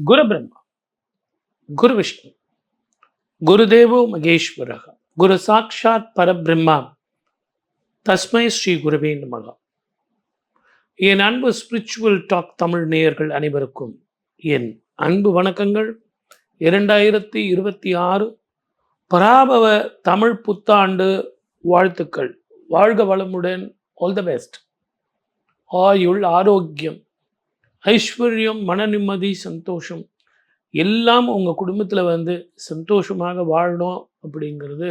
குரு பிரம்மா, குரு விஷ்ணு, குருதேவோ மகேஸ்வரக, குரு சாட்சாத் பரபிரம்மா, தஸ்மை ஸ்ரீ குருவே நமக. என் அன்பு ஸ்பிரிச்சுவல் டாக் தமிழ் நேயர்கள் அனைவருக்கும் என் அன்பு வணக்கங்கள். 2026 பராபவ தமிழ் புத்தாண்டு வாழ்த்துக்கள். வாழ்க வளமுடன். All the best. ஆயுள், ஆரோக்கியம், ஐஸ்வர்யம், மன நிம்மதி, சந்தோஷம் எல்லாம் உங்கள் குடும்பத்தில் சந்தோஷமாக வாழணும் அப்படிங்கிறது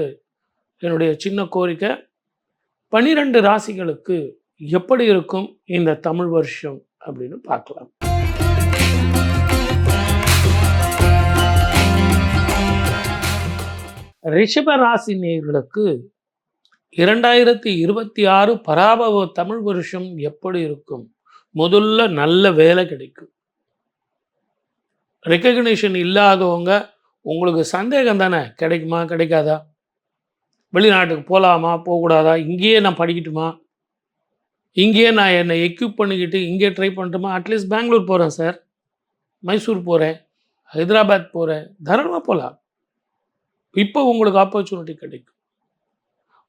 என்னுடைய சின்ன கோரிக்கை. 12 ராசிகளுக்கு எப்படி இருக்கும் இந்த தமிழ் வருஷம் அப்படின்னு பார்க்கலாம். ரிஷப ராசி நேயர்களுக்கு 2026 பராபவ தமிழ் வருஷம் எப்படி இருக்கும்? முதல்ல நல்ல வேலை கிடைக்கும். ரெக்கக்னிஷன் இல்லாதவங்க உங்களுக்கு சந்தேகம் தானே, கிடைக்குமா கிடைக்காதா, வெளிநாட்டுக்கு போகலாமா போகக்கூடாதா, இங்கேயே நான் படிக்கட்டுமா, இங்கேயே நான் என்னை எக்யூப் பண்ணிக்கிட்டு இங்கே ட்ரை பண்ணட்டுமா, அட்லீஸ்ட் பெங்களூர் போகிறேன் சார், மைசூர் போகிறேன், ஹைதராபாத் போகிறேன், தாராளமாக போகலாம். இப்போ உங்களுக்கு ஆப்பர்ச்சுனிட்டி கிடைக்கும்.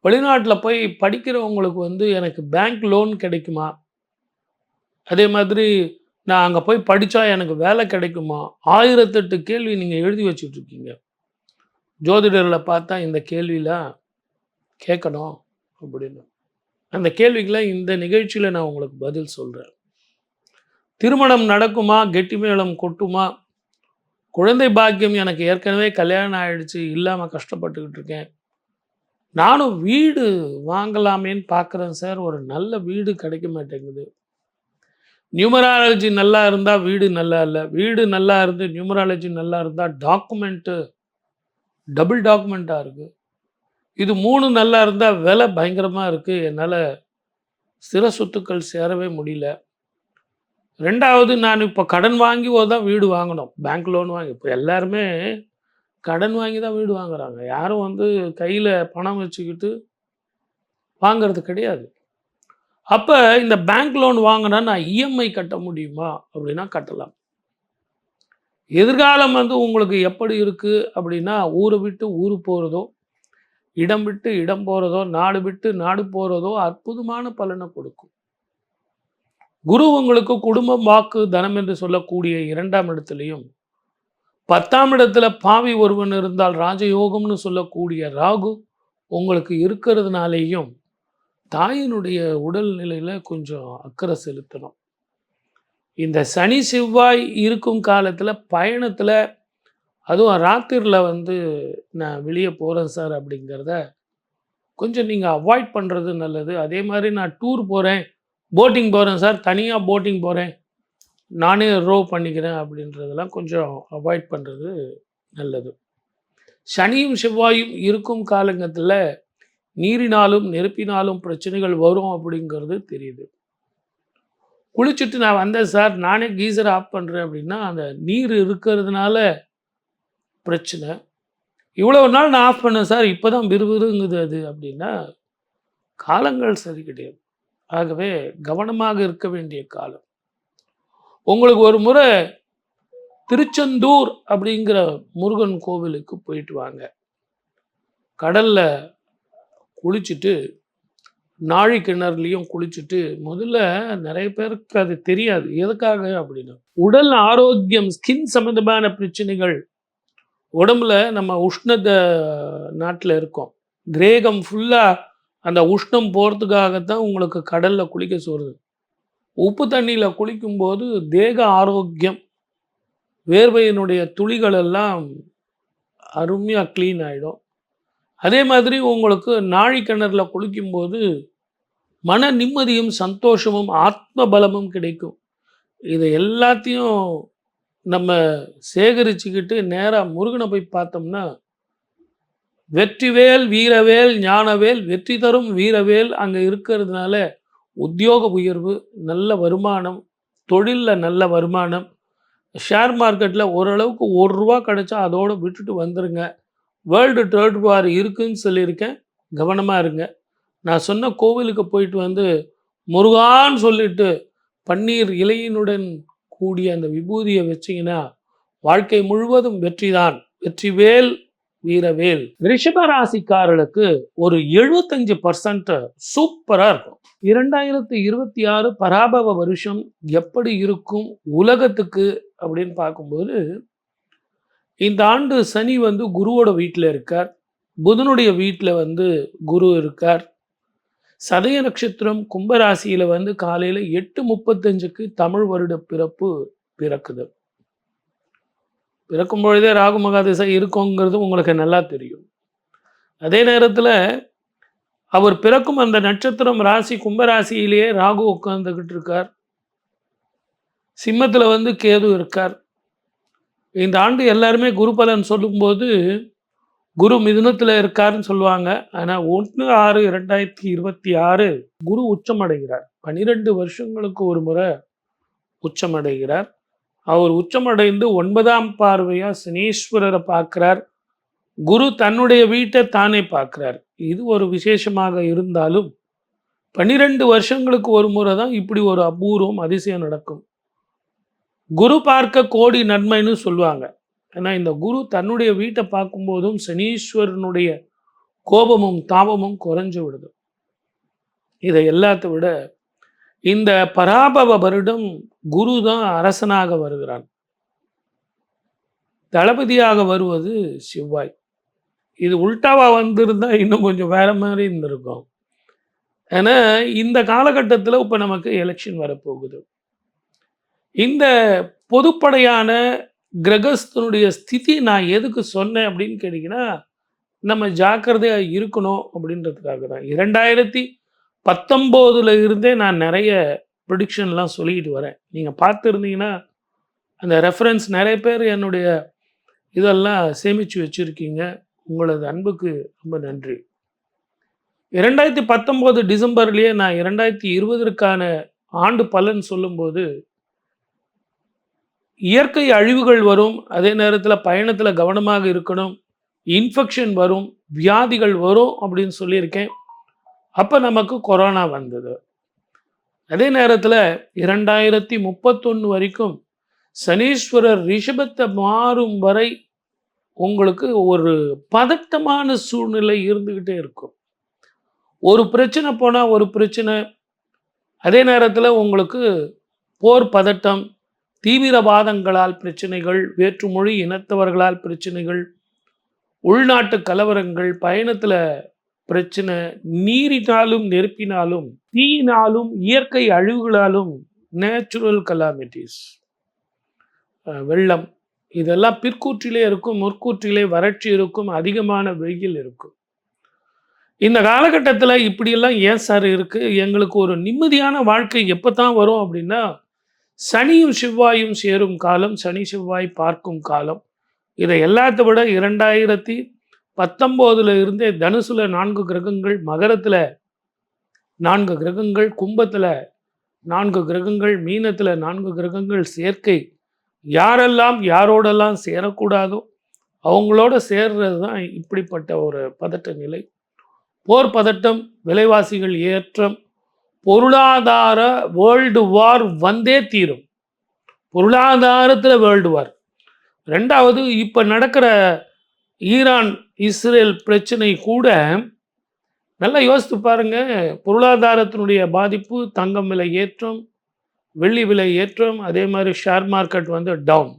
வெளிநாட்டில் போய் படிக்கிறவங்களுக்கு எனக்கு பேங்க் லோன் கிடைக்குமா, அதே மாதிரி நான் அங்கே போய் படித்தா எனக்கு வேலை கிடைக்குமா, 1008 கேள்வி நீங்கள் எழுதி வச்சுட்ருக்கீங்க. ஜோதிடர்களை பார்த்தா இந்த கேள்வியெலாம் கேட்கணும் அப்படின்னு. அந்த கேள்விக்கெல்லாம் இந்த நிகழ்ச்சியில் நான் உங்களுக்கு பதில் சொல்கிறேன். திருமணம் நடக்குமா, கெட்டி மேளம் கொட்டுமா, குழந்தை பாக்கியம் எனக்கு ஏற்கனவே கல்யாணம் ஆகிடுச்சு, இல்லாமல் கஷ்டப்பட்டுக்கிட்டு இருக்கேன், நானும் வீடு வாங்கலாமேன்னு பார்க்குறேன் சார், ஒரு நல்ல வீடு கிடைக்க மாட்டேங்குது. நியூமராலஜி நல்லா இருந்தால் வீடு நல்லா இல்லை, வீடு நல்லா இருந்து நியூமராலஜி நல்லா இருந்தால் டாக்குமெண்ட்டு டபுள் டாக்குமெண்ட்டாக இருக்குது. இது 3 நல்லா இருந்தால் விலை பயங்கரமாக இருக்குது, என்னால் ஸ்திர சொத்துக்கள் சேரவே முடியல. 2வது, நான் இப்போ கடன் வாங்கி தான் வீடு வாங்கணும், பேங்க் லோன் வாங்கி. இப்போ எல்லாருமே கடன் வாங்கி தான் வீடு வாங்குறாங்க. யாரும் கையில் பணம் வச்சுக்கிட்டு வாங்கிறது கிடையாது. அப்போ இந்த பேங்க் லோன் வாங்கினா நான் இஎம்ஐ கட்ட முடியுமா அப்படின்னா கட்டலாம். எதிர்காலம் உங்களுக்கு எப்படி இருக்குது அப்படின்னா, ஊரை விட்டு ஊர் போகிறதோ, இடம் விட்டு இடம் போகிறதோ, நாடு விட்டு நாடு போகிறதோ அற்புதமான பலனை கொடுக்கும். குரு உங்களுக்கு குடும்பம், வாக்கு, தனம் என்று சொல்லக்கூடிய 2ஆம் இடத்துலையும், 10ஆம் இடத்துல பாவி ஒருவன் இருந்தால் ராஜயோகம்னு சொல்லக்கூடிய ராகு உங்களுக்கு இருக்கிறதுனாலேயும் தாயினுடைய உடல்நிலையில் கொஞ்சம் அக்கறை செலுத்தணும். இந்த சனி செவ்வாய் இருக்கும் காலத்தில் பயணத்தில், அதுவும் ராத்திரியில் நான் வெளியே போகிறேன் சார் அப்படிங்கிறத கொஞ்சம் நீங்கள் அவாய்ட் பண்ணுறது நல்லது. அதே மாதிரி நான் டூர் போகிறேன், போட்டிங் போகிறேன் சார், தனியாக போட்டிங் போகிறேன், நானே ரோவ் பண்ணிக்கிறேன் அப்படின்றதெல்லாம் கொஞ்சம் அவாய்ட் பண்ணுறது நல்லது. சனியும் செவ்வாயும் இருக்கும் காலங்கத்தில் நீரினாலும் நெருப்பினாலும் பிரச்சனைகள் வரும் அப்படிங்கிறது தெரியுது. குளிச்சுட்டு நான் வந்தேன் சார், நானே கீசர் ஆஃப் பண்ணுறேன் அப்படின்னா அந்த நீர் இருக்கிறதுனால பிரச்சனை. இவ்வளோ நாள் நான் ஆஃப் பண்ணேன் சார், இப்போ தான் விறுவிறுங்குது அது அப்படின்னா காலங்கள் சரி கிடையாது. ஆகவே கவனமாக இருக்க வேண்டிய காலம். உங்களுக்கு ஒரு முறை திருச்செந்தூர் அப்படிங்கிற முருகன் கோவிலுக்கு போயிட்டு வாங்க. கடலில் குளிச்சுட்டு, நாழி கிணறுலையும் குளிச்சுட்டு, முதல்ல நிறைய பேருக்கு அது தெரியாது எதுக்காக அப்படின்னா, உடல் ஆரோக்கியம், ஸ்கின் சம்மந்தமான பிரச்சனைகள், உடம்புல நம்ம உஷ்ணத்தை நாட்டில் இருக்கோம், கிரேகம் ஃபுல்லாக அந்த உஷ்ணம் போகிறதுக்காகத்தான் உங்களுக்கு கடலில் குளிக்க சொல்கிறது. உப்பு தண்ணியில் குளிக்கும்போது தேக ஆரோக்கியம், வேர்வையினுடைய துளிகளெல்லாம் அருமையாக க்ளீன் ஆகிடும். அதே மாதிரி உங்களுக்கு நாழி கிணறுல குளிக்கும்போது மன நிம்மதியும் சந்தோஷமும் ஆத்ம பலமும் கிடைக்கும். இதை எல்லாத்தையும் நம்ம சேகரிச்சுக்கிட்டு நேராக முருகனை போய் பார்த்தோம்னா, வெற்றிவேல் வீரவேல் ஞானவேல் வெற்றி தரும் வீரவேல் அங்கே இருக்கிறதுனால உத்தியோக உயர்வு, நல்ல வருமானம், தொழிலில் நல்ல வருமானம், ஷேர் மார்க்கெட்டில் ஓரளவுக்கு ₹1 கிடைச்சா அதோடு விட்டுட்டு வந்துடுங்க. வேர்ல்டு த்ர்ட் வார் இருக்குன்னு சொல்லியிருக்கேன், கவனமாக இருங்க. நான் சொன்ன கோவிலுக்கு போயிட்டு முருகான்னு சொல்லிட்டு பன்னீர் இலையினுடன் கூடிய அந்த விபூதியை வச்சிங்கன்னா வாழ்க்கை முழுவதும் வெற்றிதான். வெற்றிவேல் வீரவேல். ரிஷப ராசிக்காரர்களுக்கு ஒரு 75% சூப்பரா இருக்கும். 2026 பராபவ வருஷம் எப்படி இருக்கும் உலகத்துக்கு அப்படின்னு பார்க்கும்போது, இந்த ஆண்டு சனி குருவோட வீட்டில் இருக்கார். புதனுடைய வீட்டில் குரு இருக்கார். சதய நட்சத்திரம் கும்பராசியில் காலையில் 8:35க்கு தமிழ் வருட பிறப்பு பிறக்குது. பிறக்கும் பொழுதே ராகு மகாதிசை இருக்குங்கிறது உங்களுக்கு நல்லா தெரியும். அதே நேரத்தில் அவர் பிறக்கும் அந்த நட்சத்திரம் ராசி கும்பராசியிலேயே ராகு உட்கார்ந்துக்கிட்டு இருக்கார். சிம்மத்தில் கேது இருக்கார். இந்த ஆண்டு எல்லாருமே குரு பலன் சொல்லும்போது குரு மிதுனத்தில் இருக்காருன்னு சொல்லுவாங்க. ஆனால் 1/6/2026 குரு உச்சமடைகிறார். 12 வருஷங்களுக்கு ஒரு முறை உச்சமடைகிறார். அவர் உச்சமடைந்து 9ஆம் பார்வையாக சனீஸ்வரரை பார்க்குறார். குரு தன்னுடைய வீட்டை தானே பார்க்குறார். இது ஒரு விசேஷமாக இருந்தாலும் 12 வருஷங்களுக்கு ஒரு முறை தான் இப்படி ஒரு அபூர்வம் அதிசயம் நடக்கும். குரு பார்க்க கோடி நன்மைன்னு சொல்லுவாங்க. ஏன்னா இந்த குரு தன்னுடைய வீட்டை பார்க்கும்போதும் சனீஸ்வரனுடைய கோபமும் தாபமும் குறைஞ்சு விடுது. இதை எல்லாத்த விட இந்த பராபவ வருடம் குரு தான் அரசனாக வருகிறான். தளபதியாக வருவது செவ்வாய். இது உல்டாவா வந்திருந்தா இன்னும் கொஞ்சம் வேற மாதிரி இருந்திருக்கும். ஏன்னா இந்த காலகட்டத்தில் இப்போ நமக்கு எலெக்ஷன் வரப்போகுது. இந்த பொதுப்படையான கிரகஸ்தனுடைய ஸ்திதி நான் எதுக்கு சொன்னேன் அப்படின்னு கேட்டிங்கன்னா, நம்ம ஜாக்கிரதையாக இருக்கணும் அப்படின்றதுக்காக தான். 2019 இருந்தே நான் நிறைய ப்ரிடிக்ஷன்லாம் சொல்லிக்கிட்டு வரேன். நீங்கள் பார்த்துருந்தீங்கன்னா அந்த ரெஃபரன்ஸ் நிறைய பேர் என்னுடைய இதெல்லாம் சேமித்து வச்சுருக்கீங்க. உங்களது அன்புக்கு ரொம்ப நன்றி. 2019 டிசம்பர்லேயே நான் 2020க்கான ஆண்டு பலன் சொல்லும்போது, இயற்கை அழிவுகள் வரும், அதே நேரத்தில் பயணத்தில் கவனமாக இருக்கணும், இன்ஃபெக்ஷன் வரும், வியாதிகள் வரும் அப்படின்னு சொல்லியிருக்கேன். அப்போ நமக்கு கொரோனா வந்தது. அதே நேரத்தில் 2031 வரைக்கும் சனீஸ்வரர் ரிஷபத்தை மாறும் வரை உங்களுக்கு ஒரு பதட்டமான சூழ்நிலை இருந்துக்கிட்டே இருக்கும். ஒரு பிரச்சனை போனால் ஒரு பிரச்சனை. அதே நேரத்தில் உங்களுக்கு போர் பதட்டம், தீவிரவாதங்களால் பிரச்சனைகள், வேற்றுமொழி இனத்தவர்களால் பிரச்சனைகள், உள்நாட்டு கலவரங்கள், பயணத்தில் பிரச்சனை, நீரினாலும் நெருப்பினாலும் தீயினாலும் இயற்கை அழிவுகளாலும் நேச்சுரல் கலாமிட்டிஸ், வெள்ளம், இதெல்லாம் பிற்கூற்றிலே இருக்கும். முற்கூற்றிலே வறட்சி இருக்கும், அதிகமான வெயில் இருக்கும். இந்த காலகட்டத்தில் இப்படியெல்லாம் ஏன் சார் இருக்குது? எங்களுக்கு ஒரு நிம்மதியான வாழ்க்கை எப்போ தான் வரும் அப்படின்னா, சனியும் செவ்வாயும் சேரும் காலம், சனி செவ்வாய் பார்க்கும் காலம். இதை எல்லாத்த விட 2019 இருந்தே தனுசுல 4 கிரகங்கள், மகரத்தில் 4 கிரகங்கள், கும்பத்தில் 4 கிரகங்கள், மீனத்தில் 4 கிரகங்கள் சேர்க்கை. யாரெல்லாம் யாரோடெல்லாம் சேரக்கூடாதோ அவங்களோட சேர்றது தான் இப்படிப்பட்ட ஒரு பதட்ட நிலை. போர் பதட்டம், விலைவாசிகள் ஏற்றம், பொருளாதார வேர்ல்டு வார் வந்தே தீரும். பொருளாதாரத்தில் வேர்ல்டு வார். ரெண்டாவது, இப்போ நடக்கிற ஈரான் இஸ்ரேல் பிரச்சனை கூட நல்லா யோசித்து பாருங்க. பொருளாதாரத்தினுடைய பாதிப்பு, தங்கம் விலை ஏற்றம், வெள்ளி விலை ஏற்றம், அதே மாதிரி ஷேர் மார்க்கெட் டவுன்.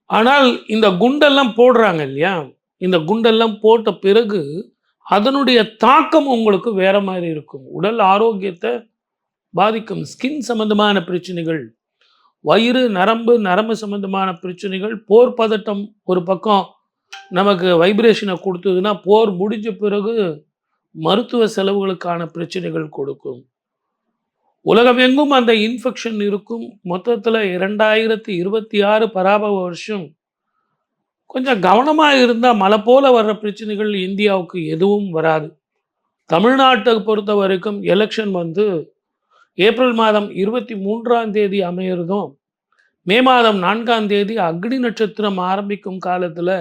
ஆனால் இந்த குண்டெல்லாம் போடுறாங்க இல்லையா, இந்த குண்டெல்லாம் போட்ட பிறகு அதனுடைய தாக்கம் உங்களுக்கு வேற மாதிரி இருக்கும். உடல் ஆரோக்கியத்தை பாதிக்கும். ஸ்கின் சம்பந்தமான பிரச்சனைகள், வயிறு, நரம்பு சம்பந்தமான பிரச்சனைகள், போர் பதட்டம் ஒரு பக்கம் நமக்கு வைப்ரேஷனை கொடுத்ததுன்னா, போர் முடிஞ்ச பிறகு மருத்துவ செலவுகளுக்கான பிரச்சனைகள் கொடுக்கும். உலகமெங்கும் அந்த இன்ஃபெக்ஷன் இருக்கும். மொத்தத்தில் 2026 பராபவ வருஷம் கொஞ்சம் கவனமாக இருந்தால் மழை போல வர்ற பிரச்சனைகள் இந்தியாவுக்கு எதுவும் வராது. தமிழ்நாட்டை பொறுத்த வரைக்கும் எலெக்ஷன் ஏப்ரல் மாதம் 23ஆம் தேதி அமையிறதும், மே மாதம் 4ஆம் தேதி அக்னி நட்சத்திரம் ஆரம்பிக்கும் காலத்தில்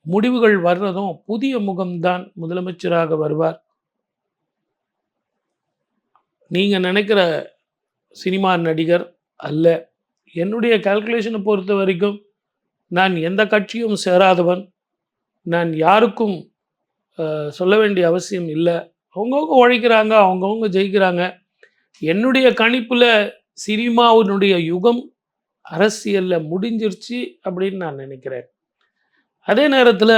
முடிவுகள் வர்றதும் புதிய முகம்தான் முதலமைச்சராக வருவார். நீங்கள் நினைக்கிற சினிமா நடிகர் அல்ல. என்னுடைய கால்குலேஷனை பொறுத்த வரைக்கும் நான் எந்த கட்சியும் சேராதவன். நான் யாருக்கும் சொல்ல வேண்டிய அவசியம் இல்லை. அவங்கவுங்க உழைக்கிறாங்க, அவங்கவுங்க ஜெயிக்கிறாங்க. என்னுடைய கணிப்பில் சினிமாவினுடைய யுகம் அரசியலில் முடிஞ்சிருச்சு அப்படின்னு நான் நினைக்கிறேன். அதே நேரத்தில்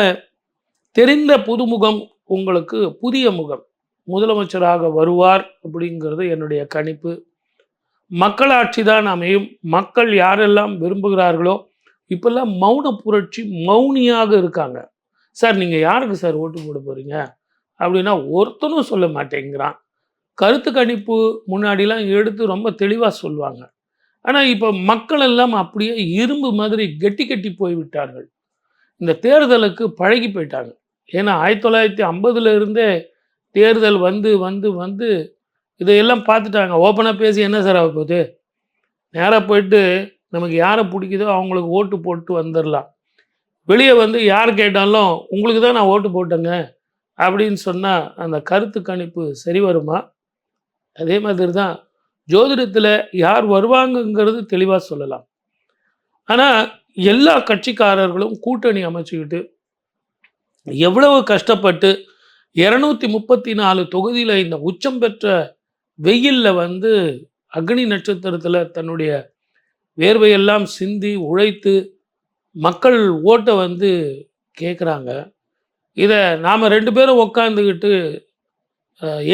தெரிந்த புதுமுகம் உங்களுக்கு புதிய முகம் முதலமைச்சராக வருவார் அப்படிங்கிறது என்னுடைய கணிப்பு. மக்களாட்சி தான் அமையும். மக்கள் யாரெல்லாம் விரும்புகிறார்களோ, இப்பெல்லாம் மௌன புரட்சி, மௌனியாக இருக்காங்க. சார் நீங்கள் யாருக்கு சார் ஓட்டு போட போகிறீங்க அப்படின்னா ஒருத்தனும் சொல்ல மாட்டேங்கிறான். கருத்து கணிப்பு முன்னாடிலாம் எடுத்து ரொம்ப தெளிவாக சொல்லுவாங்க. ஆனால் இப்போ மக்கள் எல்லாம் அப்படியே இரும்பு மாதிரி கெட்டி கெட்டி போய்விட்டார்கள். இந்த தேர்தலுக்கு பழகி போயிட்டாங்க. ஏன்னா 1950 இருந்தே தேர்தல் வந்து வந்து வந்து இதையெல்லாம் பார்த்துட்டாங்க. ஓப்பனாக பேசி என்ன சார் ஆக போகுது? நேராக போயிட்டு நமக்கு யாரை பிடிக்குதோ அவங்களுக்கு ஓட்டு போட்டு வந்துடலாம். வெளியே வந்து யார் கேட்டாலும் உங்களுக்கு தான் நான் ஓட்டு போட்டேங்க அப்படின்னு சொன்னால் அந்த கருத்து கணிப்பு சரி வருமா? அதே மாதிரி தான் ஜோதிடத்தில் யார் வருவாங்கங்கிறது தெளிவாக சொல்லலாம். ஆனால் எல்லா கட்சிக்காரர்களும் கூட்டணி அமைச்சுக்கிட்டு எவ்வளவு கஷ்டப்பட்டு 234 தொகுதியில் இந்த உச்சம் பெற்ற வெயிலில் வந்து அக்னி நட்சத்திரத்தில் தன்னுடைய வேர்வையெல்லாம் சிந்தி உழைத்து மக்கள் ஓட்டை வந்து கேட்குறாங்க. இதை நாம் 2 பேரும் உக்காந்துக்கிட்டு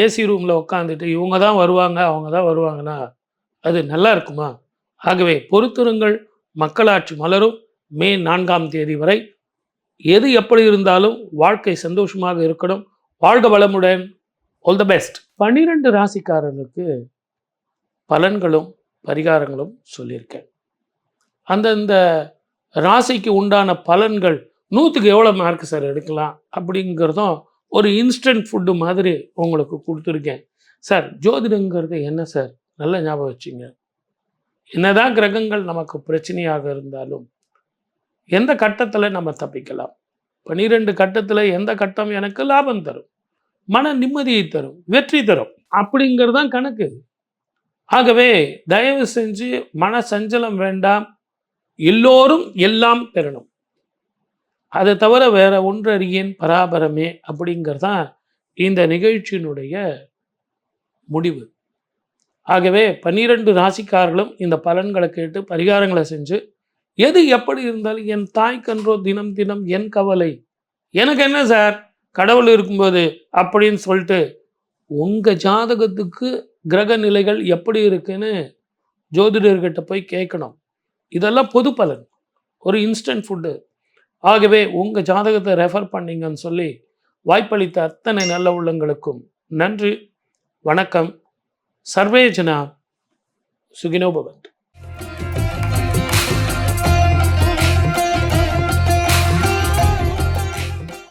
ஏசி ரூமில் உட்காந்துட்டு இவங்க தான் வருவாங்க அவங்க தான் வருவாங்கன்னா அது நல்லா இருக்குமா? ஆகவே பொறுத்திருங்கள், மக்களாட்சி மலரும். மே 4ஆம் தேதி வரை எது எப்படி இருந்தாலும் வாழ்க்கை சந்தோஷமாக இருக்கணும். வாழ்க வளமுடன். All the best. 12 ராசிக்காரர்களுக்கு பலன்களும் பரிகாரங்களும் சொல்லியிருக்கேன். அந்தந்த ராசிக்கு உண்டான பலன்கள் 100க்கு எவ்வளோ மார்க் சார் எடுக்கலாம் அப்படிங்கிறதும் ஒரு இன்ஸ்டன்ட் ஃபுட்டு மாதிரி உங்களுக்கு கொடுத்துருக்கேன். சார் ஜோதிடங்கிறது என்ன சார்? நல்ல ஞாபகம் வச்சுங்க. என்னதான் கிரகங்கள் நமக்கு பிரச்சனையாக இருந்தாலும் எந்த கட்டத்தில் நம்ம தப்பிக்கலாம்? 12 கட்டத்தில் எந்த கட்டம் எனக்கு லாபம் தரும், மன நிம்மதியை தரும், வெற்றி தரும் அப்படிங்கிறதான் கணக்கு. ஆகவே தயவு செஞ்சு மன சஞ்சலம் வேண்டாம். எல்லோரும் எல்லாம் பெறணும். அதை தவிர வேற ஒன்றறியேன் பராபரமே அப்படிங்கிறதான் இந்த நிகழ்ச்சியினுடைய முடிவு. ஆகவே 12 ராசிக்காரர்களும் இந்த பலன்களை கேட்டு பரிகாரங்களை செஞ்சு எது எப்படி இருந்தாலும் என் தாய்க்கன்றோ தினம் தினம் என் கவலை, எனக்கு என்ன சார் கடவுள் இருக்கும்போது அப்படின்னு சொல்லிட்டு உங்கள் ஜாதகத்துக்கு கிரக நிலைகள் எப்படி இருக்குன்னு ஜோதிடர்கிட்ட போய் கேட்கணும். இதெல்லாம் பொது பலன், ஒரு இன்ஸ்டன்ட் ஃபுட்டு. ஆகவே உங்கள் ஜாதகத்தை ரெஃபர் பண்ணிங்கன்னு சொல்லி வாய்ப்பளித்த அத்தனை நல்ல உள்ளங்களுக்கும் நன்றி, வணக்கம். சர்வே ஜனா சுகினோ பவந்து.